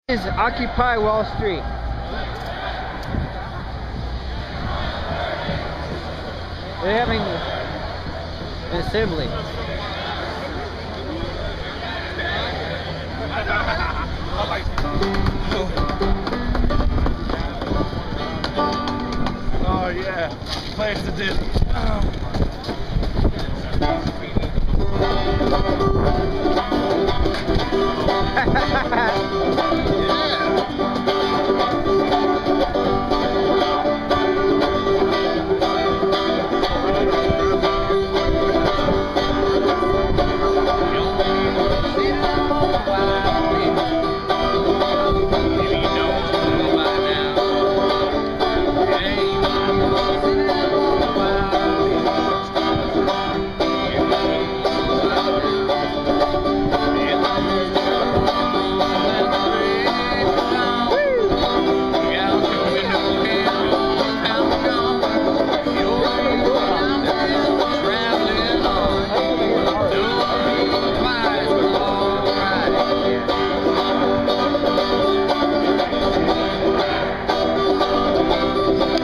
This is Occupy Wallstreet. They're having an assembly. Oh yeah, players that did.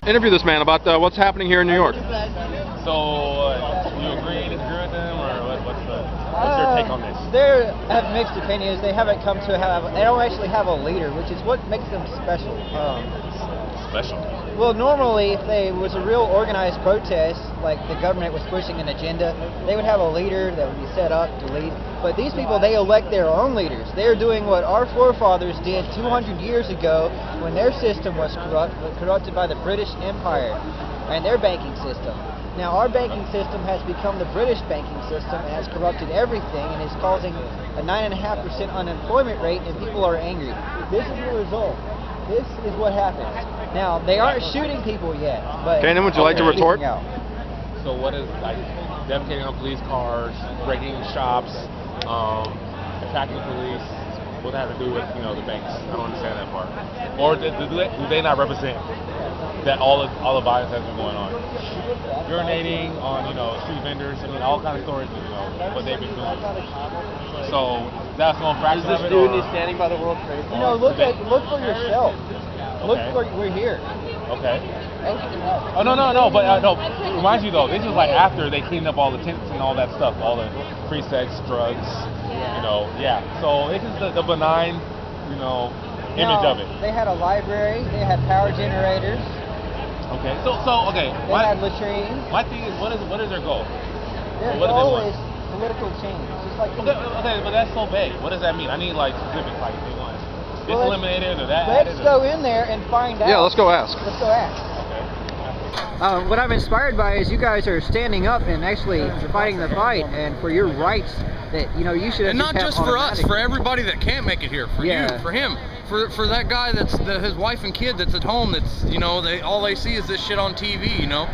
Interview this man about what's happening here in New York. So, you agree, disagree with them, or what's your take on this? They have mixed opinions. They haven't come to have. They don't actually have a leader, which is what makes them special. Special? Well, normally, if there was a real organized protest, like the government was pushing an agenda, they would have a leader that would be set up to lead. But these people, they elect their own leaders. They're doing what our forefathers did 200 years ago when their system was corrupted by the British Empire and their banking system. Now, our banking system has become the British banking system and has corrupted everything and is causing a 9.5% unemployment rate, and people are angry. This is the result. This is what happens. Now, they aren't shooting people yet, but... Okay, then would you like to retort? So what is, like, defecating on police cars, breaking shops, attacking the police, what that have to do with, you know, the banks? I don't understand that part. Or do they not represent that all the violence that's been going on? Urinating on, you know, street vendors, I mean, all kinds of stories, you know, what they've been doing. So that's one fraction of it. Dude is standing by the World Trade Center. You know, look for yourself. Look for, we're here. Okay. Oh no, but no. Reminds you though, this is like after they cleaned up all the tents and all that stuff, all the free sex, drugs, you know, yeah. So this is the benign, you know, image of it. They had a library. They had power generators. Okay. So okay. They had latrines. My thing is, what is their goal? Their goal is political change. Just like okay, but that's so vague. What does that mean? I need like specifics, like they want this eliminated or that. Let's go in there and find out. Yeah, let's go ask. Let's go ask. What I'm inspired by is you guys are standing up and actually fighting the fight, and for your rights that, you know, you should have. And not just for us, for everybody that can't make it here, for you, for him, for that guy that's his wife and kid that's at home, that's, you know, all they see is this shit on TV, you know.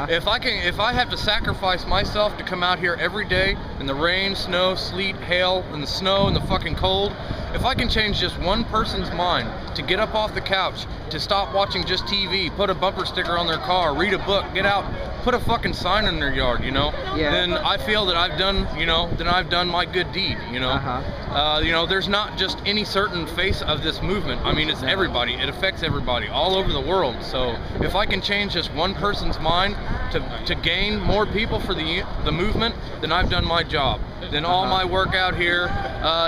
If I have to sacrifice myself to come out here every day in the rain, snow, sleet, hail, and the snow and the fucking cold, if I can change just one person's mind to get up off the couch, to stop watching just TV, put a bumper sticker on their car, read a book, get out, put a fucking sign in their yard, you know, then I feel that I've done, you know, then I've done my good deed, you know. You know, there's not just any certain face of this movement. I mean, it's everybody. It affects everybody all over the world. So if I can change just one person's mind to gain more people for the movement, then I've done my job. Then all my work out here,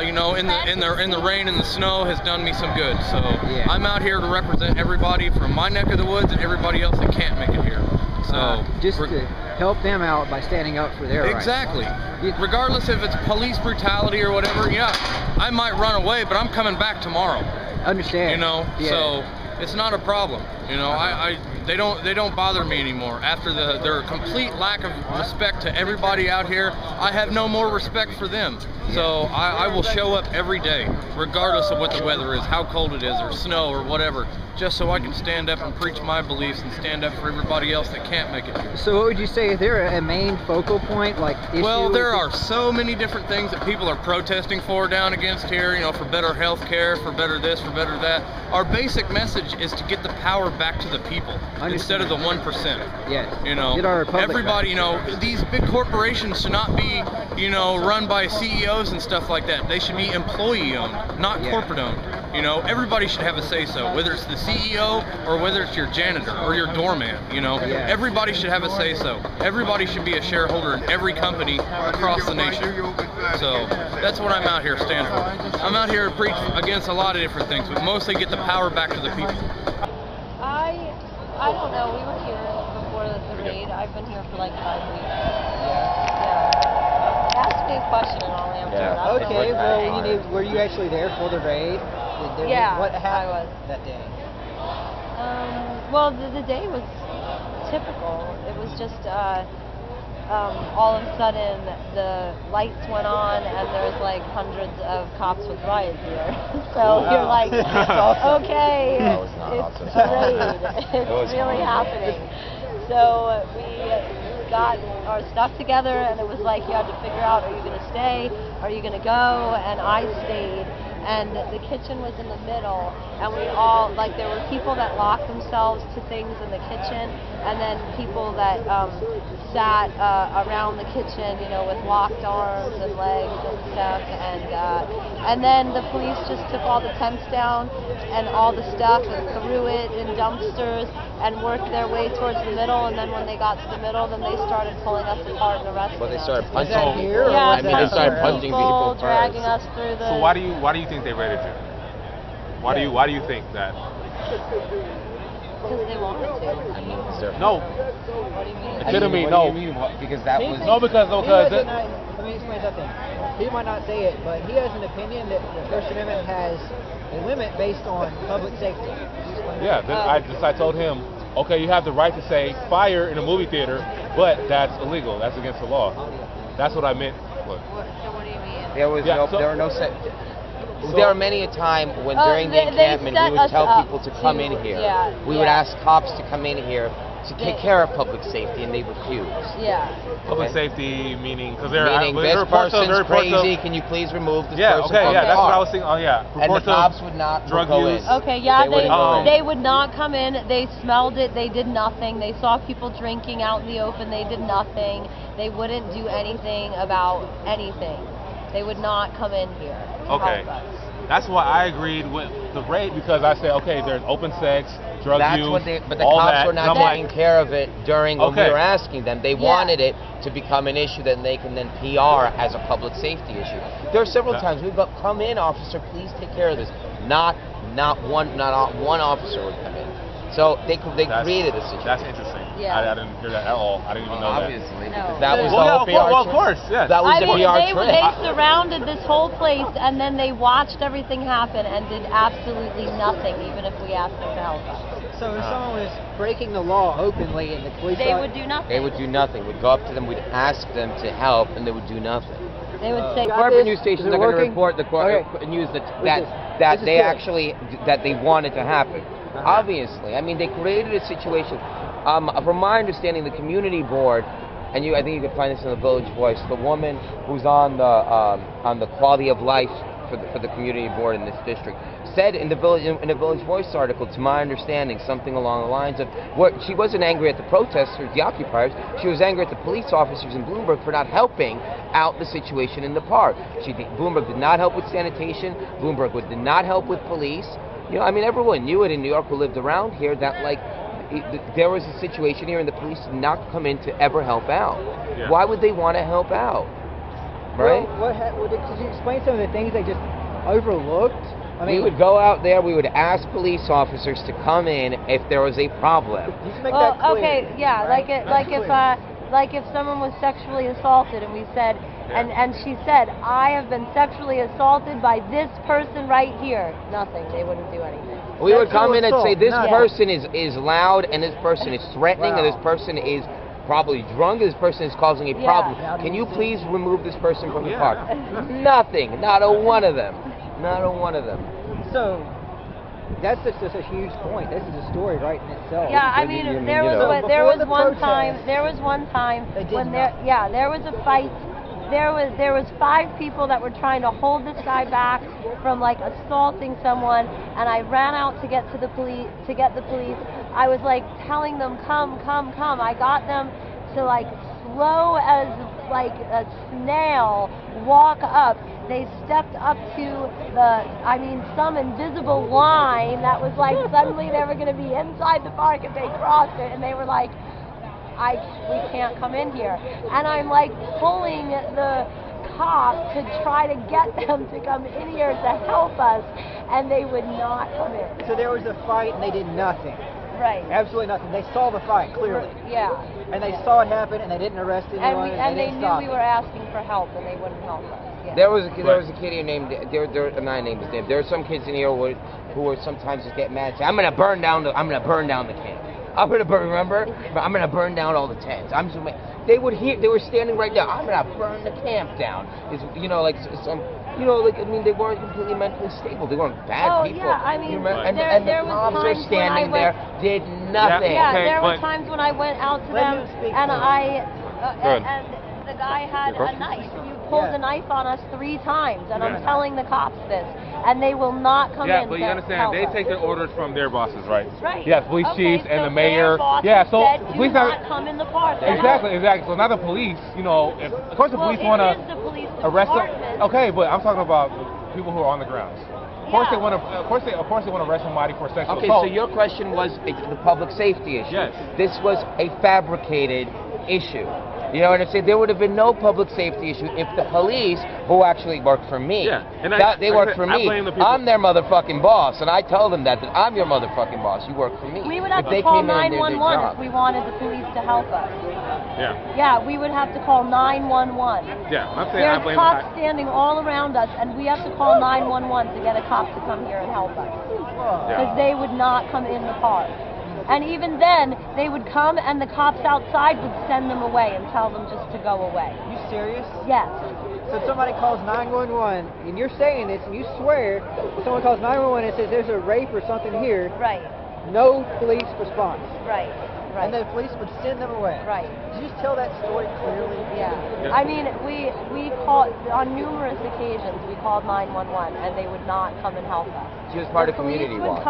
you know, in the rain and the snow has done me some good. So I'm out here to represent everybody from my neck of the woods and everybody else that can't make it here. So just to help them out by standing up for their rights. Exactly. Regardless if it's police brutality or whatever, yeah, I might run away, but I'm coming back tomorrow. Understand. You know, so it's not a problem. You know, they don't bother me anymore. After their complete lack of respect to everybody out here, I have no more respect for them. So I will show up every day, regardless of what the weather is, how cold it is, or snow, or whatever, just so I can stand up and preach my beliefs and stand up for everybody else that can't make it here. So what would you say, is there a main focal point, like issue? Well, there are so many different things that people are protesting for down against here, you know, for better health care, for better this, for better that. Our basic message is to get the power back to the people instead of the 1%. Yes. You know, everybody, you know, these big corporations should not be, you know, run by CEOs and stuff like that. They should be employee owned, not corporate owned. You know, everybody should have a say-so, whether it's the CEO or whether it's your janitor or your doorman. You know, everybody should have a say-so. Everybody should be a shareholder in every company across the nation. So that's what I'm out here standing for. I'm out here to preach against a lot of different things, but mostly get the power back to the people. I don't know. We were here before the raid. I've been here for like 5 weeks. Ask me a question and I'll answer it. Okay. Well, were you actually there for the raid? What happened I was. that day? Well, the day was typical. It was just all of a sudden the lights went on and there's like hundreds of cops with riot gear. So you're like, okay, it's a raid. It's really happening. So we got our stuff together and it was like you had to figure out, are you going to stay? Are you going to go? And I stayed. And the kitchen was in the middle, and we all, like, there were people that locked themselves to things in the kitchen, and then people that sat around the kitchen, you know, with locked arms and legs and stuff, and then the police just took all the tents down and all the stuff and threw it in dumpsters and worked their way towards the middle, and then when they got to the middle, then they started pulling us apart and arresting us. Well, they started punching here? Yeah, they started punching people first. dragging us through the... So why do you think they raided you? Why do you think that? Because they wanted to. I mean, is there... No. What do you mean? What do you mean? Because that was... No, because let me explain something. He might not say it, but he has an opinion that the First Amendment has a limit based on public safety. Yeah, I told him, okay, you have the right to say fire in a movie theater, but that's illegal. That's against the law. That's what I meant. Look. So what do you mean? There are no set... There are many a time when during the encampment we would tell people to come in here. We would ask cops to come in here to take care of public safety, and they refuse. Public safety meaning because this person's crazy. Can you please remove this person from the car? That's what I was thinking. Oh yeah. And the cops would not go in. Okay, they would not come in. They smelled it. They did nothing. They saw people drinking out in the open. They did nothing. They wouldn't do anything about anything. They would not come in here. Okay. That's why I agreed with the raid, because I said, okay, there's open sex, drug use, but the cops were not taking care of it during when we were asking them. They wanted it to become an issue that they can then PR as a public safety issue. There are several times we've got, come in, officer, please take care of this. Not one officer would come in. So they created a situation. That's interesting. I didn't hear that at all. I didn't even know that. Obviously, because that was the whole PR trick. Well, of course, yes. That was the PR trick. They surrounded this whole place, and then they watched everything happen and did absolutely nothing, even if we asked them to help us. So if someone was breaking the law openly and the police... They would do nothing. They would do nothing. We'd go up to them, we'd ask them to help, and they would do nothing. They would say... The corporate news stations are going to report the news that they wanted to happen. Obviously, I mean, they created a situation. From my understanding, the community board, and I think you can find this in the Village Voice, the woman who's on the quality of life for the community board in this district, said in the Village Voice article, to my understanding, something along the lines of, she wasn't angry at the protesters, the occupiers, she was angry at the police officers in Bloomberg for not helping out the situation in the park. Bloomberg did not help with sanitation, Bloomberg did not help with police. You know, I mean, everyone knew it in New York who lived around here that, like, there was a situation here and the police did not come in to ever help out. Why would they want to help out? Right? Well, could you explain some of the things they just overlooked? I mean, we would go out there, we would ask police officers to come in if there was a problem. Just make that clear, okay, yeah, right? like if someone was sexually assaulted and we said, and she said, I have been sexually assaulted by this person right here. Nothing. They wouldn't do anything. We would come in and say, this person is loud, and this person is threatening, and this person is probably drunk, and this person is causing a problem. Can you please remove this person from the park? Nothing. Not a one of them. Not a one of them. So, that's just a huge point. This is a story right in itself. Yeah, I mean, there was one time when there was a fight. There was 5 people that were trying to hold this guy back from like assaulting someone, and I ran out to get the police. I was like telling them, come. I got them to, like, slow as like a snail, walk up they stepped up to some invisible line that was like suddenly they were going to be inside the park and they crossed it and they were like, we can't come in here. And I'm like pulling the cop to try to get them to come in here to help us, and they would not come in. So there was a fight and they did nothing. Right. Absolutely nothing. They saw the fight clearly. Yeah. And they saw it happen and they didn't arrest anyone. And they knew we were asking for help and they wouldn't help us. Yeah. There was a kid here named not named his name. There are some kids in here who would sometimes just get mad and say, I'm gonna burn down the camp. I'm gonna burn down all the tents. They were standing right there. I'm gonna burn the camp down. They weren't completely mentally stable. They weren't bad people. Yeah, I mean, and the cops are standing there, did nothing. Yeah, there were times when I went out to them and and the guy had a knife. You pulled a knife on us 3 times, and I'm telling the cops this, and they will not come in. Yeah, but you understand, they take their orders from their bosses, right? Right. Yeah, police chiefs and the mayor. Yeah, so the police not come in the park. Exactly. So not the police. Of course the police want to arrest them. Okay, but I'm talking about people who are on the grounds. Of course they want to. Of course they want to arrest somebody for sexual assault. Okay, so your question was the public safety issue. Yes. This was a fabricated issue. You know what I'm saying? There would have been no public safety issue if the police, who actually work for me, they work for me. I'm their motherfucking boss, and I tell them that I'm your motherfucking boss. You work for me. We would have to call 911 if we wanted the police to help us. Yeah. Yeah, we would have to call 911. Yeah, I'm saying I blame. There's cops standing all around us, and we have to call 911 to get a cop to come here and help us. Because they would not come in the park. And even then, they would come and the cops outside would send them away and tell them just to go away. You serious? Yes. So somebody calls 911, and you're saying this, and you swear, someone calls 911 and says there's a rape or something here. Right. No police response. Right. And the police would send them away. Right. Did you just tell that story clearly? Yeah. I mean, we called, on numerous occasions, we called 911, and they would not come and help us. She was part of community watch.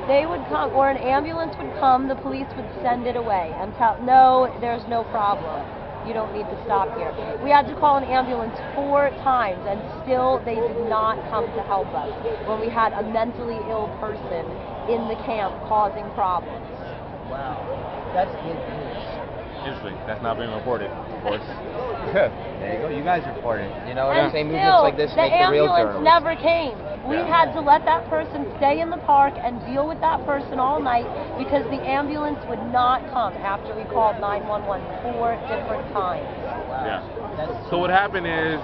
They would come, or an ambulance would come, the police would send it away and tell, no, there's no problem. You don't need to stop here. We had to call an ambulance 4 times, and still they did not come to help us when we had a mentally ill person in the camp causing problems. Wow. That's good news. Interesting. That's not being reported, of course. There you go. You guys reported. You know, and same movements like this make the real journalists. The ambulance never came. We had to let that person stay in the park and deal with that person all night because the ambulance would not come after we called 911 4 different times. Wow. Yeah. So what happened is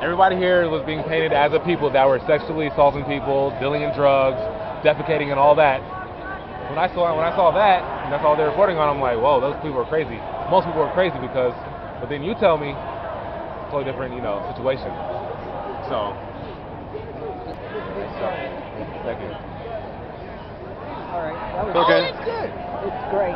everybody here was being painted as a people that were sexually assaulting people, dealing in drugs, defecating and all that. When I saw that, and that's all they're reporting on, I'm like, whoa, those people are crazy. Most people are crazy because, but then you tell me, it's a totally different, situation. So, thank you. All right. That was Okay. It's good. It's great.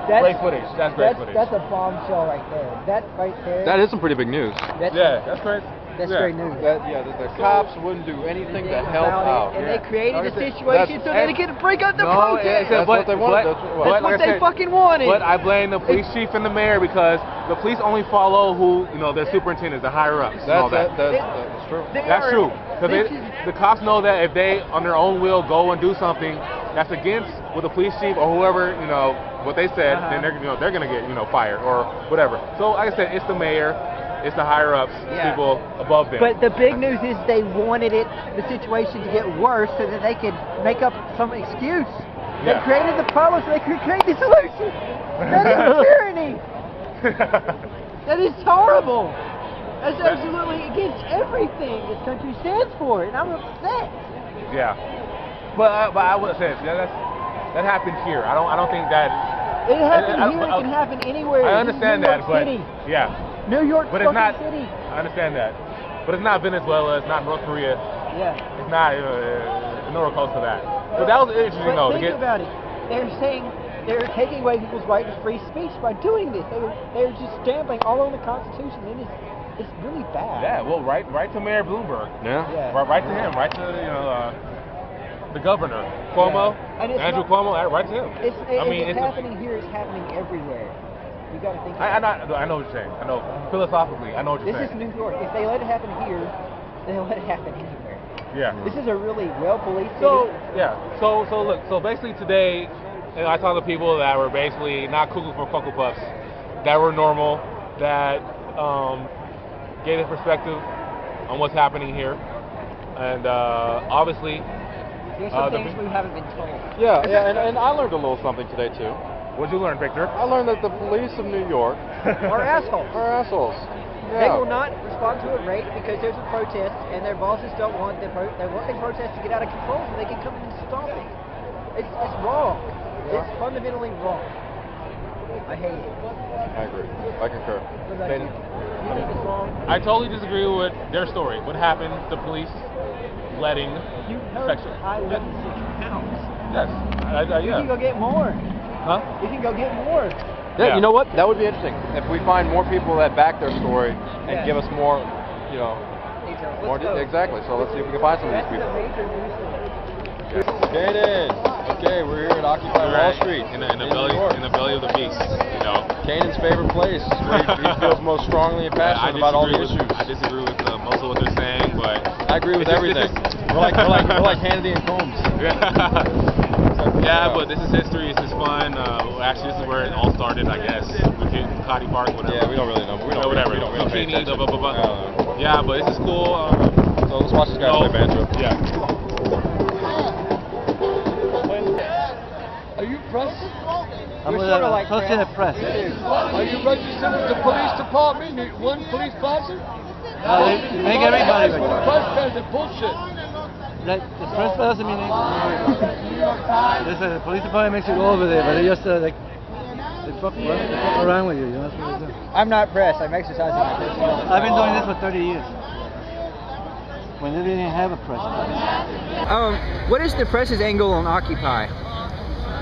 Great footage. That's great footage. That's a bombshell right there. That right there. That is some pretty big news. That's great. That's great news. The cops wouldn't do anything to help out. And they created a situation so they could break up the protest. That's what they wanted. That's what they fucking wanted. But I blame the police chief and the mayor because the police only follow who, their superintendents, the higher ups. That's true. That's true. Because the cops know that if they, on their own will, go and do something that's against what the police chief or whoever, what they said, then they're going to get, fired or whatever. So, like I said, it's the mayor. It's the higher ups, people above them. But the big news is they wanted the situation to get worse so that they could make up some excuse. They created the problem so they could create the solution. That is tyranny. That is horrible. That's absolutely against everything this country stands for, and I'm upset. Yeah. But I would say that happened here. I don't think that it happened here. It can happen anywhere. I understand that, but yeah. New York, but it's not. City. I understand that, but it's not Venezuela. It's not North Korea. Yeah. It's not nowhere close to that. But that was interesting, though. Think about it. They're saying they're taking away people's right to free speech by doing this. They're just stamping all over the Constitution, and it's really bad. Yeah. Well, right to Mayor Bloomberg. Yeah. Right to him. Right to the governor Cuomo, Andrew Cuomo. Right to him. It's happening here. It's happening everywhere. You got to think. I know what you're saying. I know philosophically. I know what you're saying. This is New York. If they let it happen here, than what happened anywhere. Yeah. This is a really well-policed city. So look, so basically today, and I talked to people that were basically not cuckoo for Cocoa Puffs, that were normal, that gave their perspective on what's happening here, and obviously. There's some things we haven't been told. Yeah, and I learned a little something today too. What'd you learn, Victor? I learned that the police of New York Are assholes. are assholes. Yeah. They will not respond to a raid because there's a protest, and their bosses don't want the protest to get out of control, so they can come in and stop it. It's wrong. Yeah. It's fundamentally wrong. I hate it. I agree. I concur. What about you? You think it's wrong? I totally disagree with their story. What happened? The police letting You heard section. eyewitness accounts. Yes. You can go get more. Huh? You can go get more. Yeah, Yeah. you know what? That would be interesting. If we find more people that back their story and Yeah. give us more, you know, Let's more go. Exactly. So let's see if we can find some of That's these the people. major news story. Kaden. Okay, we're here at Occupy Wall Street in the belly of the beast. You know. Kanan's favorite place, where he feels most strongly and passionate about all the issues. I disagree with most of what they're saying, but I agree with everything. We're like Hannity and Combs. Yeah, but this is history. This is fun. Actually, this is where it all started, I guess. With Cotty Park, whatever. Yeah, we don't really know. We don't whatever. We don't pay Bikini, attention. blah, blah, blah, blah. I don't know. Yeah, but this is cool. So let's watch this guy play banjo. Yeah. Are you press? I'm sort of like Associated Press. Are you registered with the police department? One police sponsor? They make everybody register. Press says it's bullshit. The press doesn't mean anything. The police department makes you go over there, but they just they fuck around with you. You know, that's what they do. I'm not pressed. I'm exercising my personal. I've been doing this for 30 years. When they didn't have a press. What is the press's angle on Occupy?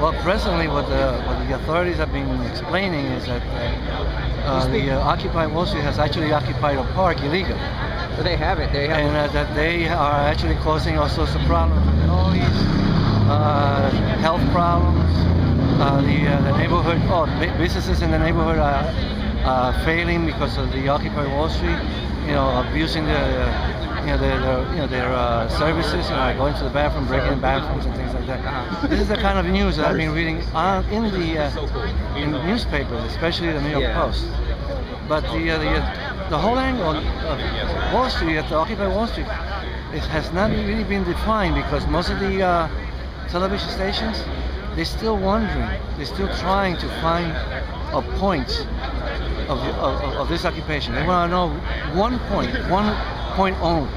Well, presently, what the authorities have been explaining is that the Occupy Wallstreet has actually occupied a park illegally. Well, they have it. They have And that they are actually causing all sorts of problems with noise, health problems. The neighborhood, businesses in the neighborhood are failing because of the Occupy Wallstreet. You know, abusing their services, going to the bathroom, breaking in bathrooms and things like that. This is the kind of news that I've been reading in the newspapers, especially the New York Post. But the whole angle of Wall Street, at the Occupy Wall Street, it has not really been defined because most of the television stations, they're still wondering, they're still trying to find a point of this occupation. They want to know one point only.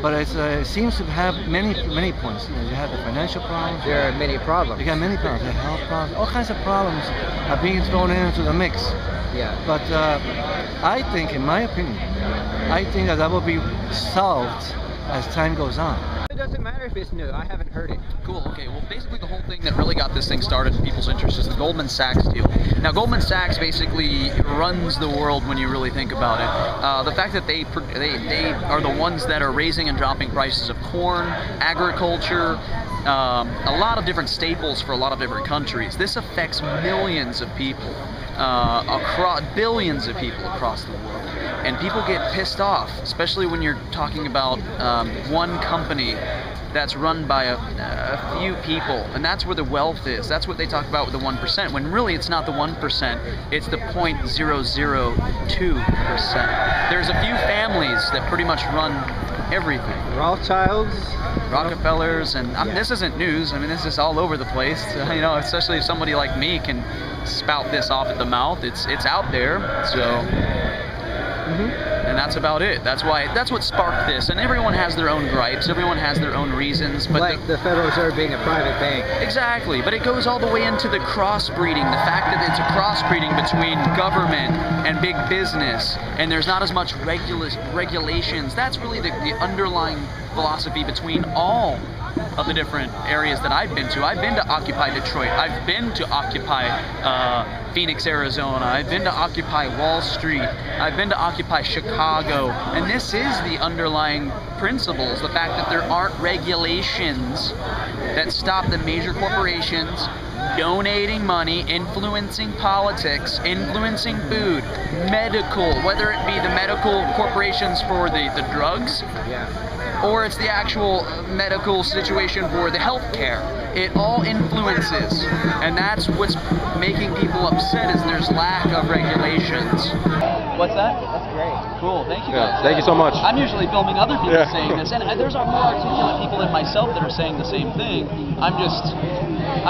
But it seems to have many points. You have the financial problems. There are many problems. You got many problems. The health problems. All kinds of problems are being thrown into the mix. Yeah. But I think, in my opinion, that will be solved as time goes on. It doesn't matter if it's new. I haven't heard it. Cool, okay, well basically the whole thing that really got this thing started in people's interest is the Goldman Sachs deal. Now Goldman Sachs basically runs the world when you really think about it. The fact that they are the ones that are raising and dropping prices of corn, agriculture, a lot of different staples for a lot of different countries. This affects millions of people, billions of people across the world. And people get pissed off, especially when you're talking about one company that's run by a few people, and that's where the wealth is. That's what they talk about with the 1%, when really it's not the 1%, it's the 0.002%. There's a few families that pretty much run everything. Rothschilds, Rockefellers, and this isn't news. I mean, this is all over the place. You know, especially if somebody like me can spout this off at the mouth. It's out there. So. And that's about it. That's what sparked this. And everyone has their own gripes. Everyone has their own reasons. But like the Federal Reserve being a private bank. Exactly. But it goes all the way into the crossbreeding. The fact that it's a crossbreeding between government and big business, and there's not as much regulations. That's really the underlying philosophy between all of the different areas that I've been to. I've been to Occupy Detroit. I've been to Occupy Phoenix, Arizona. I've been to Occupy Wallstreet. I've been to Occupy Chicago. And this is the underlying principles, the fact that there aren't regulations that stop the major corporations donating money, influencing politics, influencing food, medical, whether it be the medical corporations for the drugs, or it's the actual medical situation for the health care. It all influences, and that's what's making people upset is there's lack of regulations. What's that? That's great. Cool, thank you guys. Thank you so much. I'm usually filming other people saying this, and there's more articulate people than myself that are saying the same thing. I'm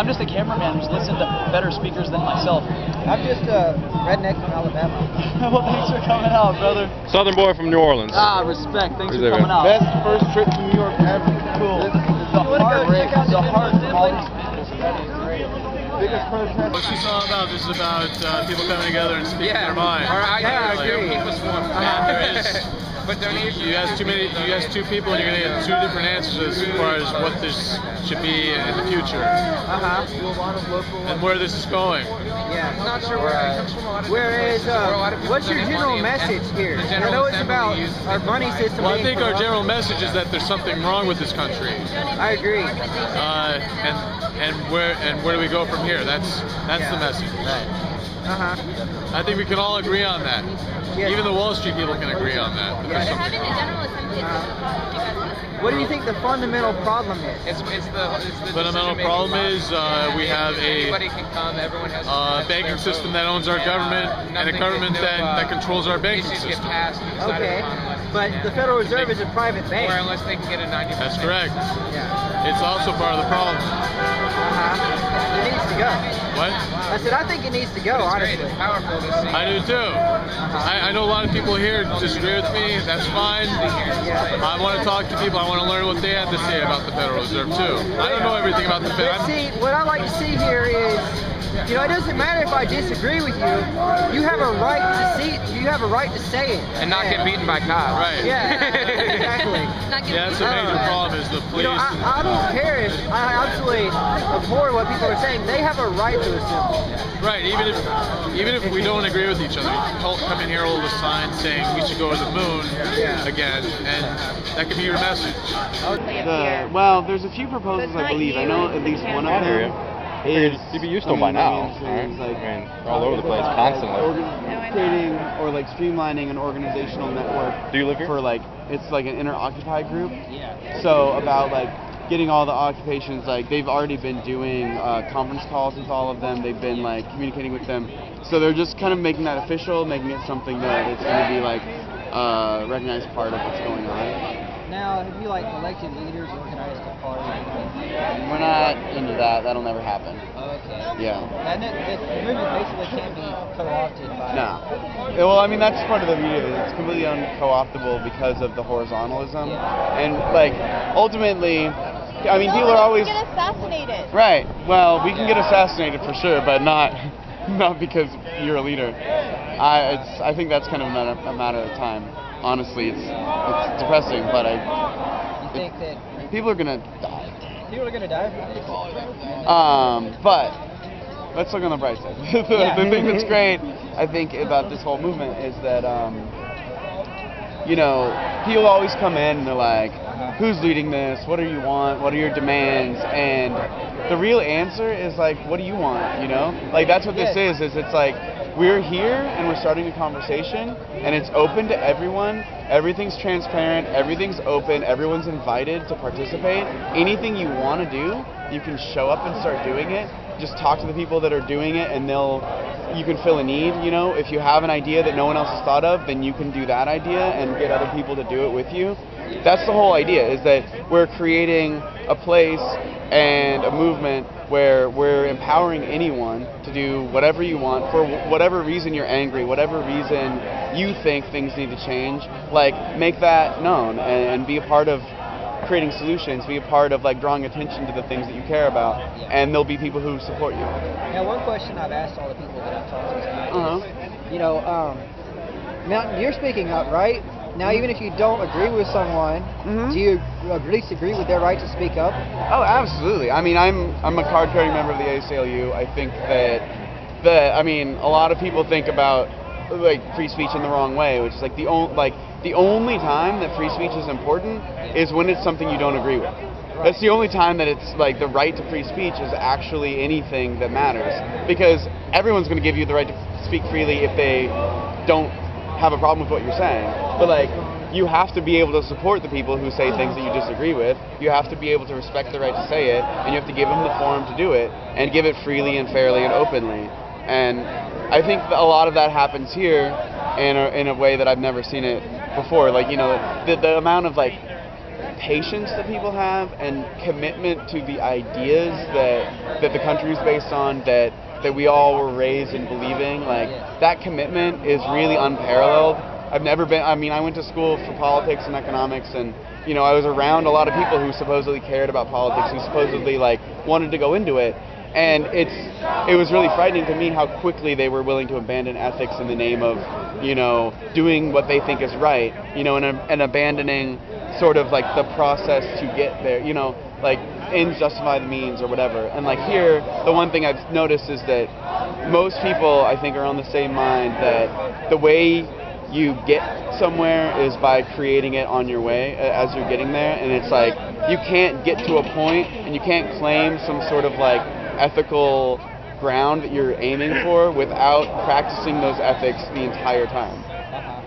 just a cameraman who's listened to better speakers than myself. I'm just a redneck from Alabama. Well, thanks for coming out, brother. Southern boy from New Orleans. Ah, respect. Thanks for coming out. Best first trip to New York ever. Cool. The heart from all these people. Biggest protest. What's this all about? This is about people coming together and speaking their mind. I agree. But you ask two people and you're gonna get two different answers as far as what this should be in the future. And where this is going. Yeah, not sure where it comes from. Whereas, what's your general message here? I know it's about our money system. Well, I think our general message is that there's something wrong with this country. I agree. And where do we go from here? That's the message. Right. I think we can all agree on that. Yes. Even the Wall Street people can agree on that. Yes. What do you think the fundamental problem is? It's the fundamental problem is we have a banking system that owns our government and a government that controls our banking system. Okay, but the Federal Reserve is a private bank. Unless they can get a 90%. That's correct. Yeah. It's also part of the problem. It needs to go. What? I said I think it needs to go, honestly. It's powerful to see. I do too. I know a lot of people here disagree with me. That's fine. I want to talk to people. I want to learn what they have to say about the Federal Reserve too. I don't know everything about the Fed. But see, what I like to see here is, you know, it doesn't matter if I disagree with you. You have a right to see. You have a right to say it, and not get beaten by cops. Right. Yeah. Exactly. Yeah, that's a major problem. Is the police. You know, I don't care if I absolutely abhor what people are saying. They have a right to assemble. Right. Even if we don't agree with each other, come in here, hold a sign saying we should go to the moon again, and that could be your message. Well, there's a few proposals I believe. I know at least one of them. You'd be used to them by now. Right? Like, I mean, they're all over the place constantly. Creating or like streamlining an organizational network. Do you live here? For like, it's like an inner Occupy group. Yeah. So about like getting all the occupations, like they've already been doing conference calls with all of them. They've been like communicating with them. So they're just kind of making that official, making it something that it's going to be like a recognized part of what's going on. Now, have you like elected leaders, organized a party? We're not into that. That'll never happen. Okay. Yeah. And the movement basically can't be co-opted by. No. Well, I mean that's part of the beauty of it. It's completely unco-optable because of the horizontalism, and like ultimately, I mean people are always get assassinated. Right. Well, we can get assassinated for sure, but not because you're a leader. I think that's kind of a matter of time. Honestly, it's depressing, but You think that people are gonna die. People are gonna die? But let's look on the bright side. The thing that's great, I think, about this whole movement is that, you know, people always come in and they're like, who's leading this? What do you want? What are your demands? And the real answer is like, what do you want? You know, like that's what this is it's like, we're here and we're starting a conversation and it's open to everyone. Everything's transparent, everything's open, everyone's invited to participate. Anything you want to do, you can show up and start doing it. Just talk to the people that are doing it and you can fill a need, you know. If you have an idea that no one else has thought of, then you can do that idea and get other people to do it with you. That's the whole idea, is that we're creating a place and a movement where we're empowering anyone to do whatever you want for whatever reason you're angry, whatever reason you think things need to change. Like, make that known and be a part of creating solutions, be a part of like drawing attention to the things that you care about, and there'll be people who support you. Now, one question I've asked all the people that I've talked to tonight is, you know, Mountain, you're speaking up, right? Now, even if you don't agree with someone, do you at least agree with their right to speak up? Oh, absolutely. I mean, I'm a card-carrying member of the ACLU. I think that I mean, a lot of people think about like free speech in the wrong way, which is like the only time that free speech is important is when it's something you don't agree with. That's the only time that it's like the right to free speech is actually anything that matters, because everyone's going to give you the right to speak freely if they don't have a problem with what you're saying. But like, you have to be able to support the people who say things that you disagree with. You have to be able to respect the right to say it, and you have to give them the forum to do it, and give it freely and fairly and openly. And I think that a lot of that happens here in a way that I've never seen it before. Like, you know, the amount of like patience that people have and commitment to the ideas that the country is based on, that we all were raised in believing, like that commitment is really unparalleled. I've never been, I mean, I went to school for politics and economics, and you know, I was around a lot of people who supposedly cared about politics, who supposedly like wanted to go into it. And it was really frightening to me how quickly they were willing to abandon ethics in the name of, you know, doing what they think is right, you know, and abandoning sort of like the process to get there, you know, like ends justify the means or whatever. And like here, the one thing I've noticed is that most people, I think, are on the same mind that the way you get somewhere is by creating it on your way as you're getting there. And it's like, you can't get to a point and you can't claim some sort of like ethical ground that you're aiming for without practicing those ethics the entire time.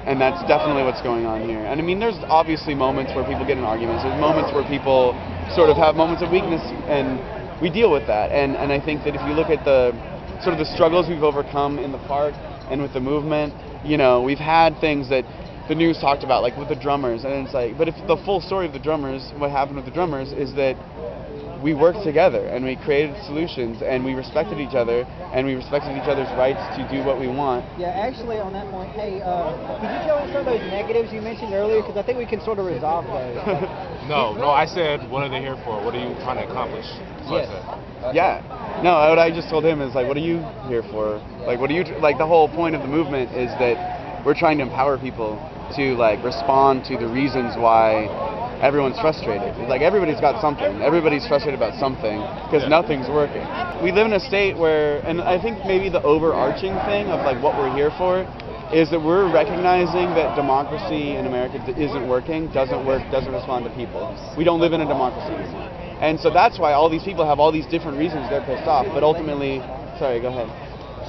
And that's definitely what's going on here. And I mean, there's obviously moments where people get in arguments. There's moments where people sort of have moments of weakness, and we deal with that. And I think that if you look at the sort of the struggles we've overcome in the park and with the movement, you know, we've had things that the news talked about, like with the drummers, and it's like, but if the full story of the drummers, what happened with the drummers is that we worked together and we created solutions and we respected each other and we respected each other's rights to do what we want. Yeah, actually on that point, hey, could you tell us some of those negatives you mentioned earlier? Because I think we can sort of resolve those. No, I said, what are they here for? What are you trying to accomplish? That's what I said. Yeah. No, what I just told him is like, what are you here for? Like, what do you, like the whole point of the movement is that we're trying to empower people to like respond to the reasons why everyone's frustrated. It's like everybody's got something. Everybody's frustrated about something because nothing's working. We live in a state where, and I think maybe the overarching thing of like what we're here for is that we're recognizing that democracy in America isn't working, doesn't work, doesn't respond to people. We don't live in a democracy anymore. And so that's why all these people have all these different reasons they're pissed off. But ultimately, sorry, go ahead.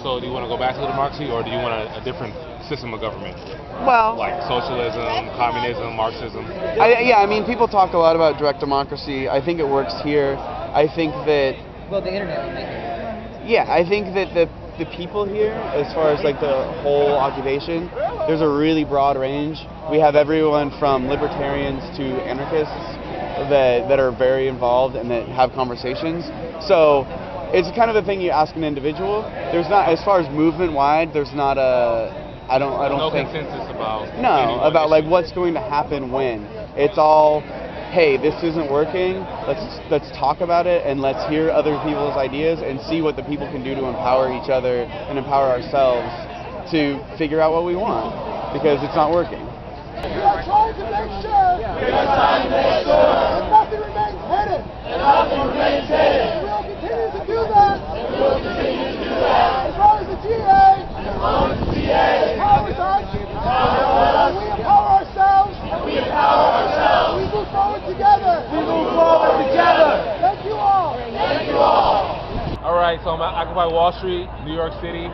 So do you want to go back to the democracy, or do you want a different system of government? Well, like socialism, communism, Marxism. I mean, people talk a lot about direct democracy. I think it works here. I think that. Well, the internet would make it. Yeah, I think that the people here, as far as like the whole occupation, there's a really broad range. We have everyone from libertarians to anarchists that are very involved and that have conversations. So it's kind of the thing you ask an individual. There's not, as far as movement wide, there's not a. I don't think. No consensus about. No, about like what's going to happen when. It's all, hey, this isn't working. Let's talk about it and let's hear other people's ideas and see what the people can do to empower each other and empower ourselves to figure out what we want, because it's not working. We are trying to make sure. We are trying to make sure. That nothing remains hidden. That nothing remains hidden. We will continue to do that. We will continue to do that. As long as the GA. As long as the GA. Empowers us. We empower ourselves. We empower ourselves. We move forward together. We move forward together. Thank you all. Thank you all. All right, so I'm at Occupy Wallstreet, New York City.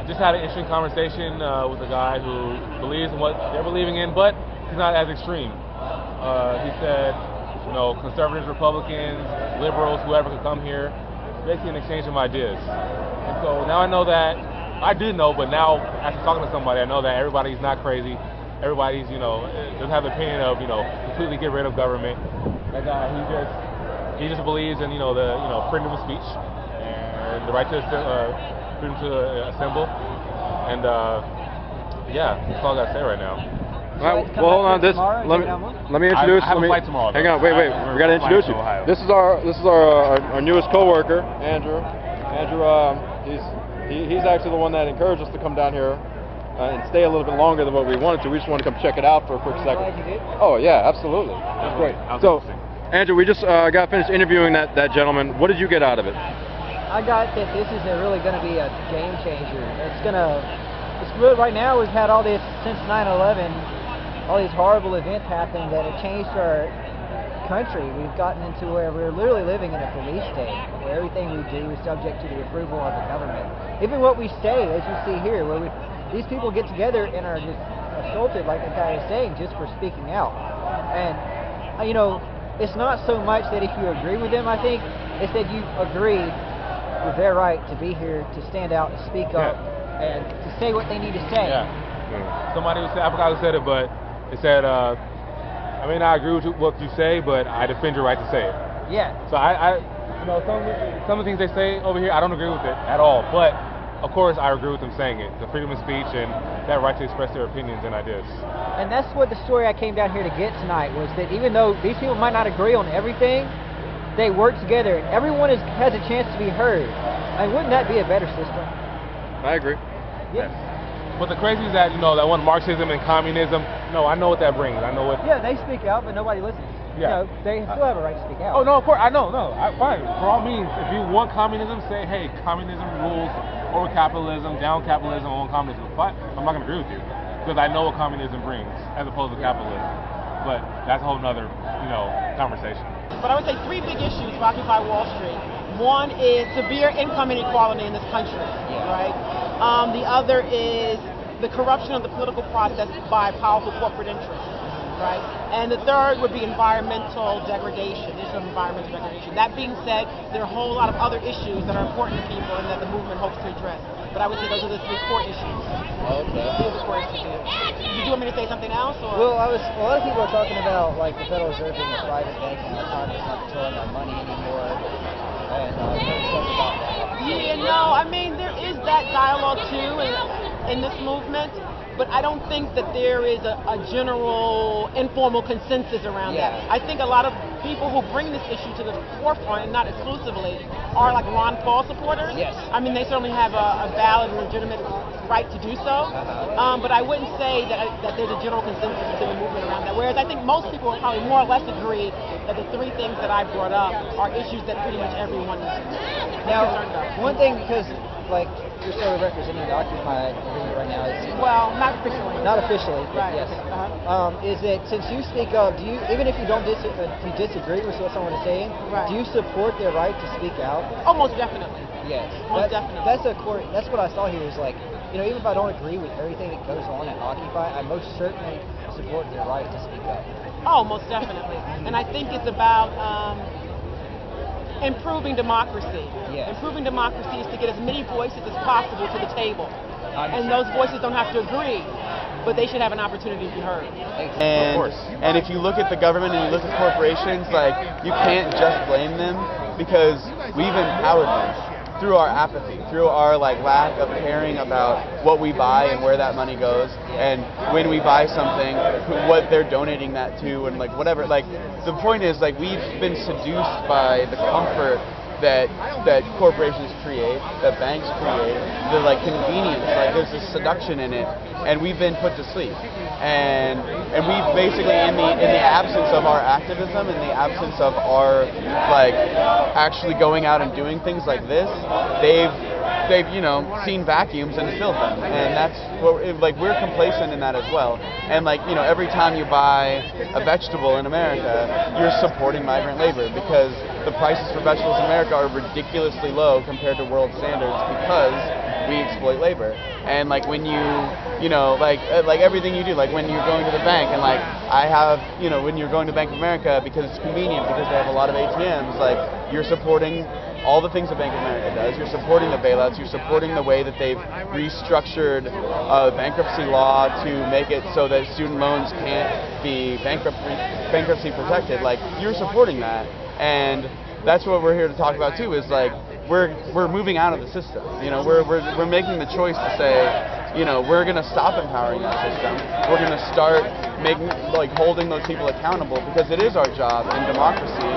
I just had an interesting conversation with a guy who believes in what they're believing in, but he's not as extreme. He said, you know, conservatives, Republicans, liberals, whoever could come here, basically an exchange of ideas. And so now I know that, I did know, but now after talking to somebody, I know that everybody's not crazy. Everybody's, you know, doesn't have the opinion of, you know, completely get rid of government. That guy, he just believes in, you know, the, freedom of speech and the right to freedom to assemble, and yeah, that's all I gotta say right now. All right, well, hold on. Let me introduce. I have a flight tomorrow. Hang on, wait. We gotta introduce you. This is our newest coworker, Andrew. Andrew, he's actually the one that encouraged us to come down here. and stay a little bit longer than what we wanted to. We just wanted to come check it out for a quick second. Glad you did. Oh yeah, absolutely. That's great. So, Andrew, we just got finished interviewing that gentleman. What did you get out of it? I got that this is really going to be a game changer. It's really, right now we've had all this since 9/11, all these horrible events happening that have changed our country. We've gotten into where we're literally living in a police state, where everything we do is subject to the approval of the government. Even what we say, as you see here, where these people get together and are just assaulted, like the guy is saying, just for speaking out. And you know, it's not so much that if you agree with them, I think, it's that you agree with their right to be here, to stand out and speak up and to say what they need to say. Somebody said, I forgot who said it, but it said, I mean, I agree with what you say, but I defend your right to say it. Yeah. So you know, some of the things they say over here, I don't agree with it at all. But of course, I agree with them saying it. The freedom of speech and that right to express their opinions and ideas. And that's what the story I came down here to get tonight was that even though these people might not agree on everything, they work together and everyone has a chance to be heard. I mean, wouldn't that be a better system? I agree. Yes. But the crazy is that, you know, that one Marxism and communism, no, I know what that brings. I know what... Yeah, they speak out, but nobody listens. Yeah. You know, they still have a right to speak out. Oh, no, of course, I know, fine. For all means, if you want communism, say, hey, communism rules over capitalism, down capitalism, on communism. But I'm not going to agree with you, because I know what communism brings, as opposed to capitalism. But that's a whole nother, you know, conversation. But I would say three big issues for Occupy Wall Street. One is severe income inequality in this country, right? The other is the corruption of the political process by powerful corporate interests, right? And the third would be environmental degradation, issue of environmental degradation. That being said, there are a whole lot of other issues that are important to people and that the movement hopes to address. But I would say those are the three core issues. Okay. Those are the core issues. Did you want me to say something else? Or? Well, a lot of people are talking about like the Federal Reserve being a private bank and how Congress not controlling our money anymore. And stuff about that. Yeah, no, I mean, there is that dialogue too in this movement, but I don't think that there is a general informal consensus around that. I think a lot of people who bring this issue to the forefront, and not exclusively, are like Ron Paul supporters. Yes. I mean, they certainly have a valid and legitimate right to do so, but I wouldn't say that there's a general consensus within the movement around that, whereas I think most people would probably more or less agree that the three things that I brought up are issues that pretty much everyone is concerned about. One thing, because like you're sort of representing the Occupy movement right now, is well, not officially. Not officially, but right. yes. Is that since you speak up, do you, even if you don't if you disagree with what someone is saying, do you support their right to speak out? Oh, most definitely. Yes. Most definitely. That's a core. That's what I saw here. Is like, you know, even if I don't agree with everything that goes on at Occupy, I most certainly support their right to speak up. Oh, most definitely. And I think it's about improving democracy. Yes. Improving democracy is to get as many voices as possible to the table. And those voices don't have to agree, but they should have an opportunity to be heard. And if you look at the government and you look at corporations, like, you can't just blame them because we've empowered them through our apathy, through our like lack of caring about what we buy and where that money goes, and when we buy something, what they're donating that to, and like whatever. Like, the point is, like, we've been seduced by the comfort that corporations create, that banks create, the like convenience, like there's this seduction in it, and we've been put to sleep. And we've basically, in the absence of our activism, in the absence of our like actually going out and doing things like this, they've you know seen vacuums and filled them, and that's what, like, we're complacent in that as well. And like, you know, every time you buy a vegetable in America, you're supporting migrant labor because the prices for vegetables in America are ridiculously low compared to world standards because we exploit labor. And like when you know, like everything you do, like when you're going to the bank, and like I have, you know, when you're going to Bank of America because it's convenient, because they have a lot of ATMs, like you're supporting all the things that Bank of America does. You're supporting the bailouts. You're supporting the way that they've restructured bankruptcy law to make it so that student loans can't be bankruptcy protected. Like, you're supporting that, and that's what we're here to talk about too. Is like, we're moving out of the system. You know, we're making the choice to say, you know, we're going to stop empowering that system. We're going to start holding those people accountable, because it is our job in democracy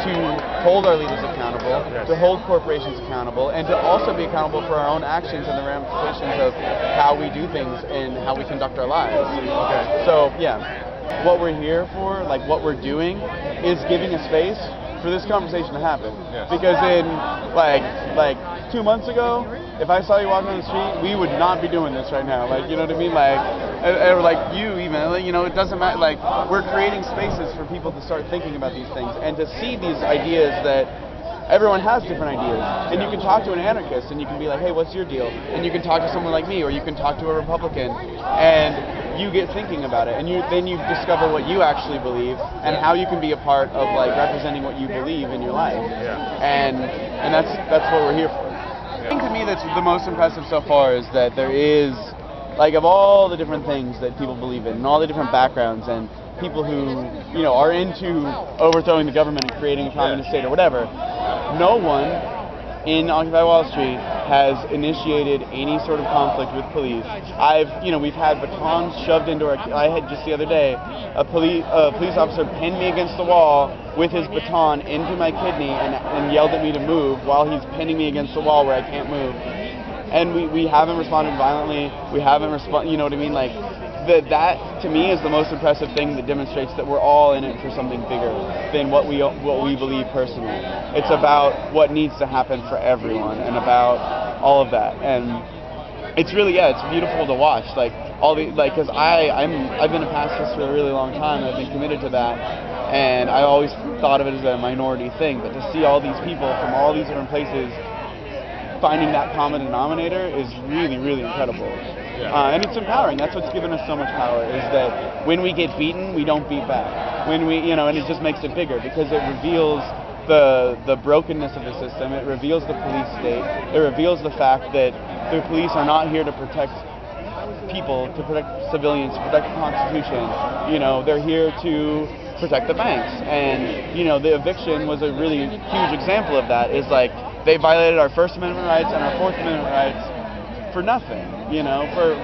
to hold our leaders accountable, to hold corporations accountable, and to also be accountable for our own actions and the ramifications of how we do things and how we conduct our lives. Okay. So yeah, what we're here for, like what we're doing, is giving a space for this conversation to happen. Yes. Because in like 2 months ago, if I saw you walking on the street, we would not be doing this right now. Like, you know what I mean? Like you even, you know, it doesn't matter. Like, we're creating spaces for people to start thinking about these things and to see these ideas that everyone has different ideas. And you can talk to an anarchist and you can be like, hey, what's your deal? And you can talk to someone like me, or you can talk to a Republican, and you get thinking about it, and then you discover what you actually believe and how you can be a part of representing what you believe in your life. And that's what we're here for. I think to me that's the most impressive so far, is that there is, like, of all the different things that people believe in and all the different backgrounds and people who, you know, are into overthrowing the government and creating a communist state or whatever, no one in Occupy Wallstreet has initiated any sort of conflict with police. We've had batons shoved into our. I had just the other day a police officer pinned me against the wall with his baton into my kidney and yelled at me to move while he's pinning me against the wall where I can't move. And we haven't responded violently. We haven't responded. You know what I mean? Like, that to me is the most impressive thing that demonstrates that we're all in it for something bigger than what we believe personally. It's about what needs to happen for everyone and about all of that. And it's really, it's beautiful to watch. Like, because I've been a pacifist for a really long time. I've been committed to that, and I always thought of it as a minority thing. But to see all these people from all these different places finding that common denominator is really, really incredible. And it's empowering. That's what's given us so much power, is that when we get beaten, we don't beat back. When we, and it just makes it bigger, because it reveals the brokenness of the system. It reveals the police state. It reveals the fact that the police are not here to protect people, to protect civilians, to protect the Constitution. You know, they're here to protect the banks. And, you know, the eviction was a really huge example of that. Is like, they violated our First Amendment rights and our Fourth Amendment rights for nothing, you know, for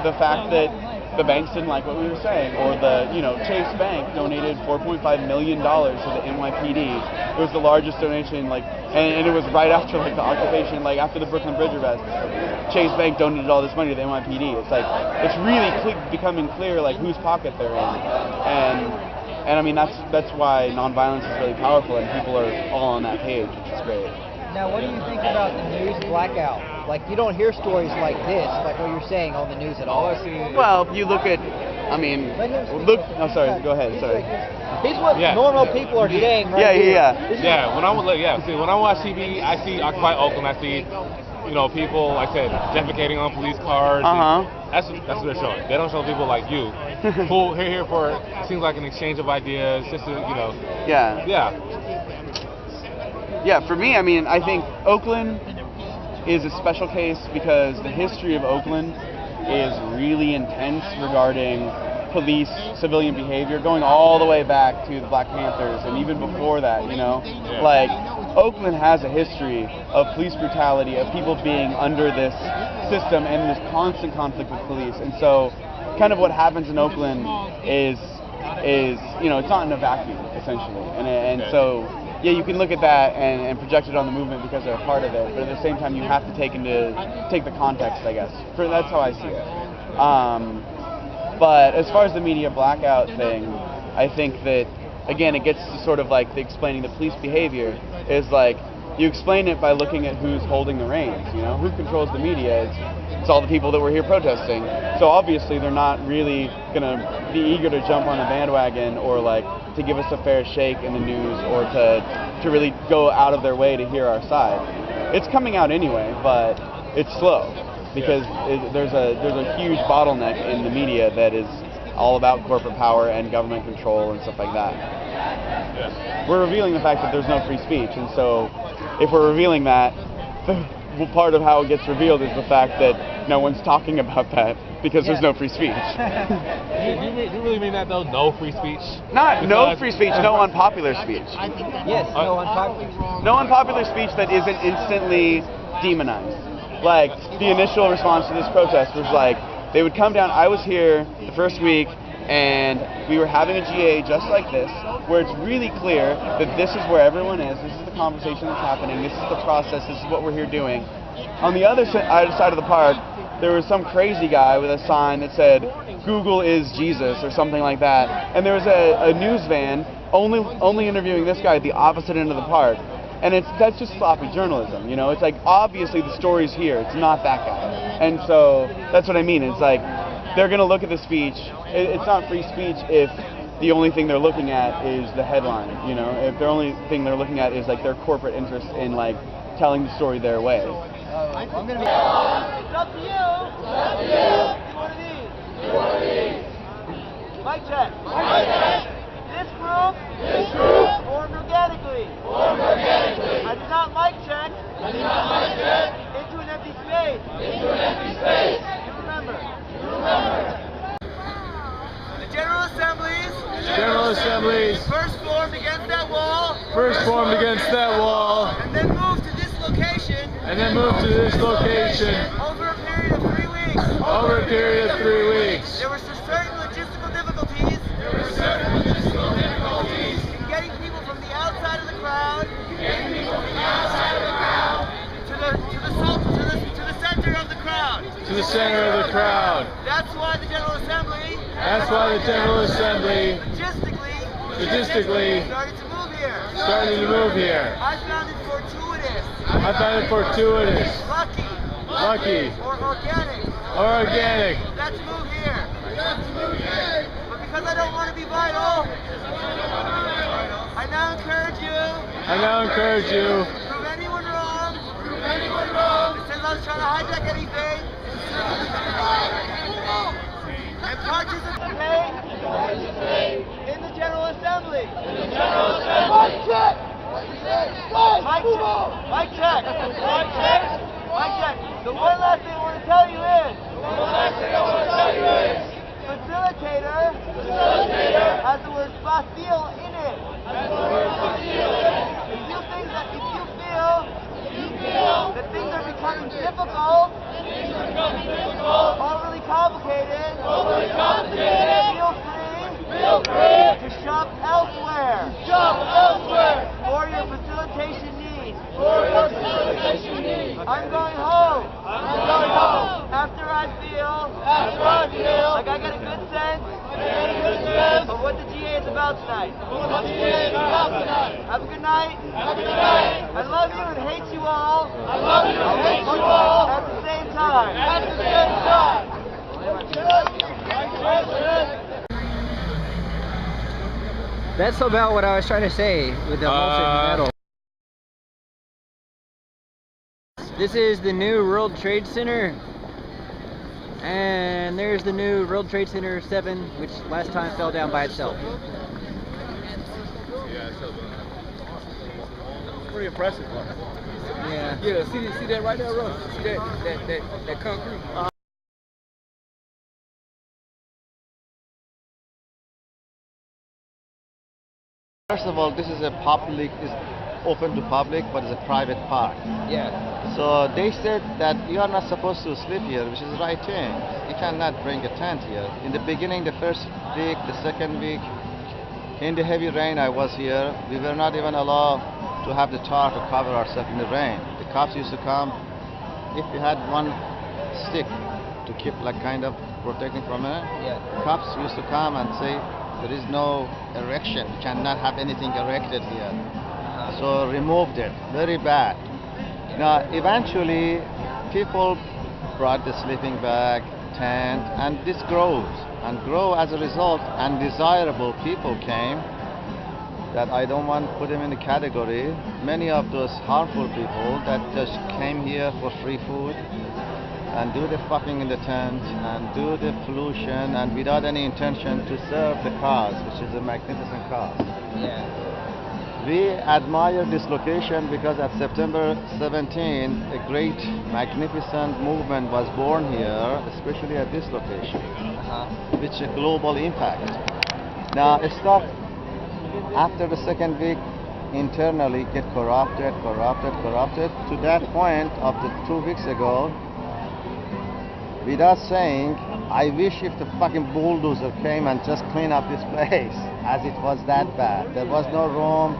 the fact that the banks didn't like what we were saying, or Chase Bank donated $4.5 million to the NYPD. It was the largest donation, and it was right after the occupation, after the Brooklyn Bridge arrest. Chase Bank donated all this money to the NYPD. It's it's really becoming clear whose pocket they're in, and I mean that's why nonviolence is really powerful, and people are all on that page, which is great. Now, what do you think about the news blackout? You don't hear stories like this, like what you're saying on the news at all. Well, you look at, sorry, go ahead, sorry. Here's what normal people are saying right here. When I watch TV, I see Occupy Oakland, I see, people, like I said, defecating on police cars. That's what they're showing. They don't show people like you, who are here for, it seems like an exchange of ideas, just to, Yeah, for me, I think Oakland is a special case because the history of Oakland is really intense regarding police civilian behavior, going all the way back to the Black Panthers and even before that, Oakland has a history of police brutality, of people being under this system and this constant conflict with police. And so kind of what happens in Oakland is it's not in a vacuum, essentially. And so you can look at that and project it on the movement because they're a part of it, but at the same time you have to take the context, I guess. That's how I see it. But as far as the media blackout thing, I think that, again, it gets to sort of the explaining the police behavior is you explain it by looking at who's holding the reins, who controls the media. It's all the people that were here protesting. So obviously they're not really going to be eager to jump on the bandwagon or to give us a fair shake in the news or to really go out of their way to hear our side. It's coming out anyway, but it's slow because there's a huge bottleneck in the media that is all about corporate power and government control and stuff like that. We're revealing the fact that there's no free speech, and so if we're revealing that, part of how it gets revealed is the fact that no one's talking about that because there's no free speech. Do you really mean that though? No free speech? Not no free speech, no unpopular speech. Yes, no unpopular. No unpopular speech that isn't instantly demonized. Like, the initial response to this protest was like, they would come down. I was here the first week, and we were having a GA just like this, where it's really clear that this is where everyone is, this is the conversation that's happening, this is the process, this is what we're here doing. On the other side of the park, there was some crazy guy with a sign that said, Google is Jesus, or something like that. And there was a news van only interviewing this guy at the opposite end of the park. And that's just sloppy journalism, you know? It's like, obviously the story's here, it's not that guy. And so, that's what I mean, it's like, they're gonna look at the speech. It's not free speech if the only thing they're looking at is the headline, you know? If the only thing they're looking at is like their corporate interest in like telling the story their way. I'm gonna be. It's up to you. It's up to you. Do one of these. Mic check. Mic check. This group formed organically. I did not mic check. Into an empty space. You remember. The General Assemblies. First formed against that wall. And then moved to this location. Over a period of 3 weeks. There were certain logistical difficulties. In getting people from the outside of the crowd. To the center of the crowd. That's why the General Assembly. Logistically. Started to move here. I found it fortuitous. Lucky. Or organic. Let's move here. But because I don't want to be vital, I now encourage you. Prove anyone wrong. It says I was trying to hijack anything. And participate in the General Assembly. Mic check. The one last thing I want to tell you is, facilitator has the word facile in it. If you feel that things are becoming difficult, overly complicated, feel free to shop elsewhere. For your facilitation needs. I'm going home. After I feel like I got a good sense of what the GA is about tonight. Have a good night. I love you and hate you all. At the same time. That's about what I was trying to say with the molten metal. This is the new World Trade Center, and there's the new World Trade Center 7, which last time fell down by itself. Pretty impressive. Yeah. Yeah. See that right there, Russ? See that concrete? First of all, this is a public, is open to public, but it's a private park. Yeah. So they said that you are not supposed to sleep here, which is the right thing. You cannot bring a tent here. In the beginning, the first week, the second week, in the heavy rain I was here, we were not even allowed to have the tarp to cover ourselves in the rain. The cops used to come, if you had one stick to keep like kind of protecting from it, cops used to come and say, there is no erection, you cannot have anything erected here. So removed it, very bad. Now eventually people brought the sleeping bag, tent, and this grows and grow as a result. Undesirable people came that I don't want to put them in the category. Many of those harmful people that just came here for free food and do the fucking in the tent and do the pollution and without any intention to serve the cause, which is a magnificent cause. Yeah. We admire this location because at September 17, a great, magnificent movement was born here, especially at this location, which is a global impact. Now, it starts after the second week, internally get corrupted, to that point of the 2 weeks ago, without saying, I wish if the fucking bulldozer came and just clean up this place, as it was that bad. There was no room,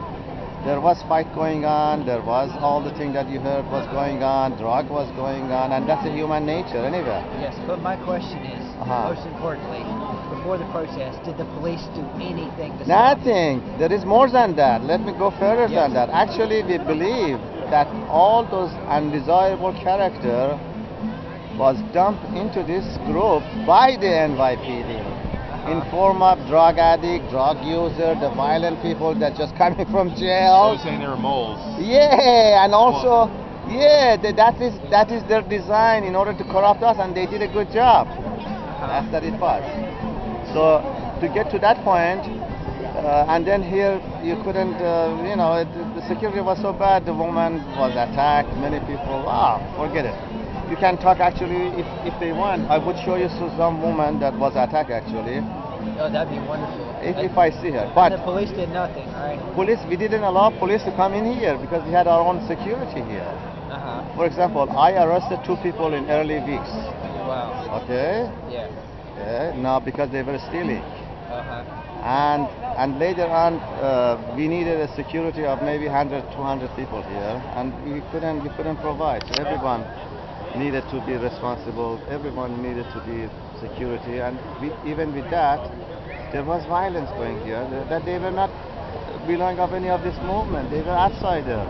there was fight going on, there was all the thing that you heard was going on, drug was going on, and that's a human nature anyway. Yes, but my question is, most importantly, before the protest, did the police do anything to stop it? Nothing. There is more than that. Let me go further than that. Actually, we believe that all those undesirable character was dumped into this group by the NYPD in form of drug addict, drug user, the violent people that just coming from jail. I was saying they were moles. Yeah, and also, yeah, that is their design in order to corrupt us, and they did a good job. That's that it was. So to get to that point, and then here you couldn't, you know, the security was so bad. The woman was attacked. Many people, forget it. You can talk actually if they want. I would show you some woman that was attacked actually. Oh, that'd be wonderful. If I see her. But the police did nothing, right? Police, we didn't allow police to come in here because we had our own security here. For example, I arrested 2 people in early weeks. Wow. Okay? Yeah. Okay. Now because they were stealing. And later on, we needed a security of maybe 100, 200 people here, and we couldn't provide. So everyone needed to be responsible. Everyone needed to be security, and even with that, there was violence going here. That they were not belonging of any of this movement. They were outsiders.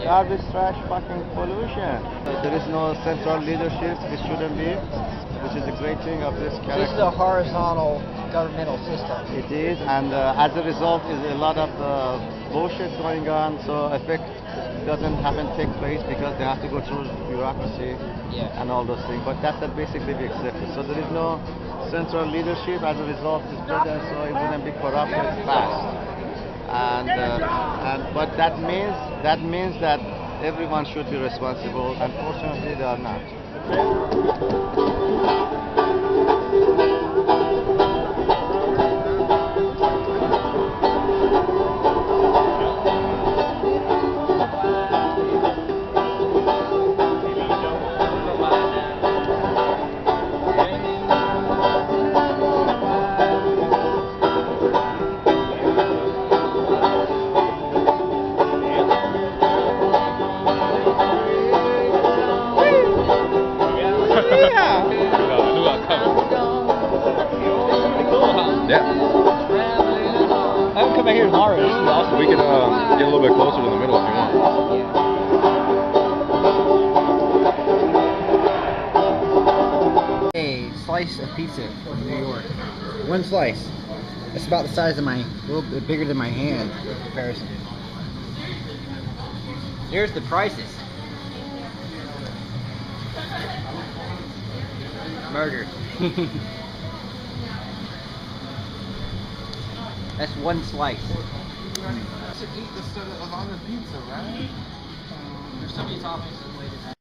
Garbage, trash, fucking pollution. There is no central leadership. It shouldn't be, which is a great thing of this character. This is a horizontal governmental system. It is, and as a result, is a lot of bullshit going on. So effect doesn't take place because they have to go through bureaucracy and all those things. But that's what basically we accepted. So there is no central leadership. As a result, it's better so it wouldn't be corrupted fast. But that means that everyone should be responsible. Unfortunately, they are not. We can get a little bit closer to the middle if you want. A slice of pizza from New York. One slice. It's about the size of a little bit bigger than my hand in comparison. Here's the prices. Burger. That's one slice. I should eat the stuff that was on the pizza, right? There's so many toppings.